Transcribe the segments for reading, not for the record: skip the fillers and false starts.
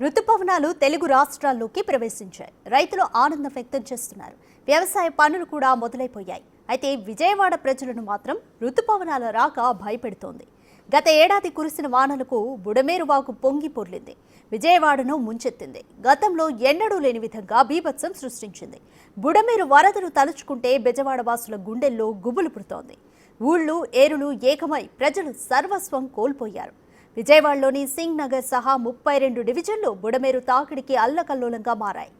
రుతుపవనాలు తెలుగు రాష్ట్రాల్లోకి ప్రవేశించాయి. రైతులు ఆనందం వ్యక్తం చేస్తున్నారు. వ్యవసాయ పనులు కూడా మొదలైపోయాయి. అయితే విజయవాడ ప్రజలను మాత్రం రుతుపవనాల రాక భయపెడుతోంది. గత ఏడాది కురిసిన వానలకు బుడమేరు వాగు పొంగి పొర్లింది. విజయవాడను ముంచెత్తింది. గతంలో ఎన్నడూ లేని విధంగా బీభత్సం సృష్టించింది. బుడమేరు వరదలు తలుచుకుంటే బెజవాడ వాసుల గుండెల్లో గుబులు పుడుతోంది. ఊళ్ళు ఏరులు ఏకమై ప్రజలు సర్వస్వం కోల్పోయారు. విజయవాడలోని సింగ్ నగర్ సహా 32 డివిజన్లు బుడమేరు తాకిడికి అల్లకల్లోలంగా మారాయి.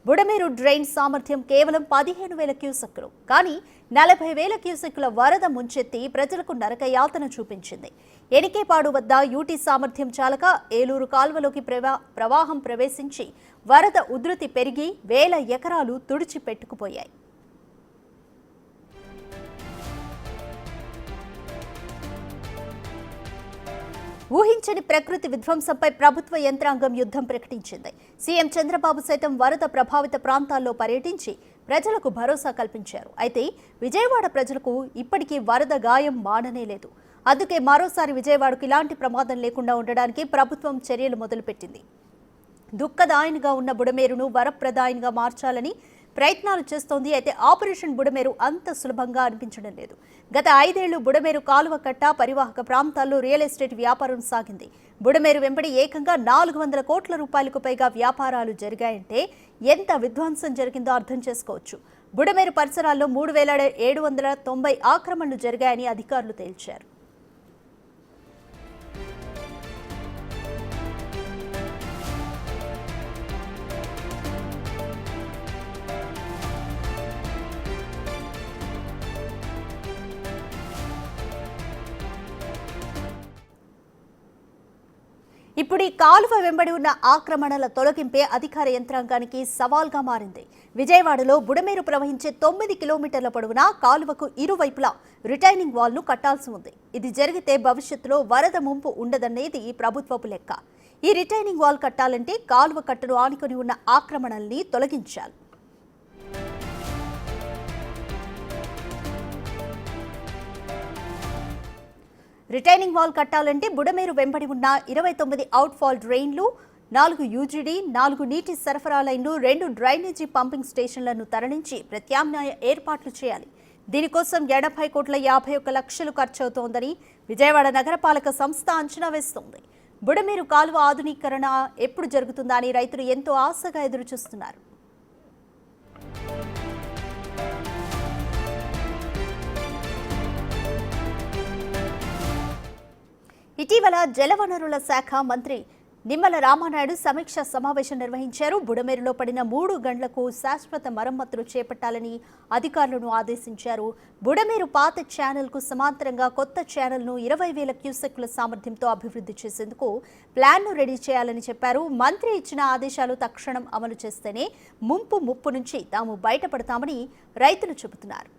బుడమేరు డ్రైన్ సామర్థ్యం కేవలం 15,000 క్యూసెక్కులు. కానీ 40,000 క్యూసెక్కుల వరద ముంచెత్తి ప్రజలకు నరకయాతన చూపించింది. ఎనికేపాడు వద్ద యూటీ సామర్థ్యం చాలక ఏలూరు కాల్వలోకి ప్రవాహం ప్రవేశించి వరద ఉధృతి పెరిగి వేల ఎకరాలు తుడిచిపెట్టుకుపోయాయి. ఊహించని ప్రకృతి విధ్వంసంపై ప్రభుత్వ యంత్రాంగం యుద్ధం ప్రకటించింది. సీఎం చంద్రబాబు సైతం వరద ప్రభావిత ప్రాంతాల్లో పర్యటించి ప్రజలకు భరోసా కల్పించారు. అయితే విజయవాడ ప్రజలకు ఇప్పటికీ వరద గాయం మాననే లేదు. అందుకే మరోసారి విజయవాడకు ఇలాంటి ప్రమాదం లేకుండా ఉండడానికి ప్రభుత్వం చర్యలు మొదలుపెట్టింది. దుఃఖదాయనిగా ఉన్న బుడమేరును వరప్రదాయనిగా మార్చాలని ప్రయత్నాలు చేస్తోంది. అయితే ఆపరేషన్ బుడమేరు అంత సులభంగా అనిపించడం లేదు. గత 5 ఏళ్లు బుడమేరు కాలువ కట్ట పరివాహక ప్రాంతాల్లో రియల్ ఎస్టేట్ వ్యాపారం సాగింది. బుడమేరు వెంబడి ఏకంగా 400 కోట్ల రూపాయలకు పైగా వ్యాపారాలు జరిగాయంటే ఎంత విధ్వంసం జరిగిందో అర్థం చేసుకోవచ్చు. బుడమేరు పరిసరాల్లో 3,790 ఆక్రమణలు జరిగాయని అధికారులు తేల్చారు. ఇప్పుడు ఈ కాలువ వెంబడి ఉన్న ఆక్రమణల తొలగింపే అధికార యంత్రాంగానికి సవాల్గా మారింది. విజయవాడలో బుడమేరు ప్రవహించే 9 కిలోమీటర్ల పొడవునా కాలువకు ఇరువైపులా రిటైనింగ్ వాల్ను కట్టాల్సి ఉంది. ఇది జరిగితే భవిష్యత్తులో వరద ముంపు ఉండదనేది ప్రభుత్వపు లెక్క. ఈ రిటైనింగ్ వాల్ కట్టాలంటే కాలువ కట్టను ఆనుకొని ఉన్న ఆక్రమణల్ని తొలగించాలి. రిటైనింగ్ వాల్ కట్టాలంటే బుడమేరు వెంబడి ఉన్న 29 అవుట్ఫాల్ డ్రైన్లు, 4 యూజీడీ, 4 నీటి సరఫరా లైన్లు, 2 డ్రైనేజీ పంపింగ్ స్టేషన్లను తరలించి ప్రత్యామ్నాయ ఏర్పాట్లు చేయాలి. దీనికోసం 80 కోట్ల 51 లక్షలు ఖర్చవుతోందని విజయవాడ నగరపాలక సంస్థ అంచనా వేస్తోంది. బుడమేరు కాలువ ఆధునీకరణ ఎప్పుడు జరుగుతుందా అని రైతులు ఎంతో ఆశగా ఎదురుచూస్తున్నారు. ఇటీవల జలవనరుల శాఖ మంత్రి నిమ్మల రామానాయుడు సమీక్ష సమావేశం నిర్వహించారు. బుడమేరులో పడిన 3 గంటలకు శాశ్వత మరమ్మతులు చేపట్టాలని అధికారులను ఆదేశించారు. బుడమేరు పాత ఛానల్కు సమాంతరంగా కొత్త ఛానల్ను 20,000 క్యూసెక్కుల సామర్థ్యంతో అభివృద్ధి చేసేందుకు ప్లాన్ను రెడీ చేయాలని చెప్పారు. మంత్రి ఇచ్చిన ఆదేశాలు తక్షణం అమలు చేస్తేనే ముప్పు నుంచి తాము బయటపడతామని రైతులు చెబుతున్నారు.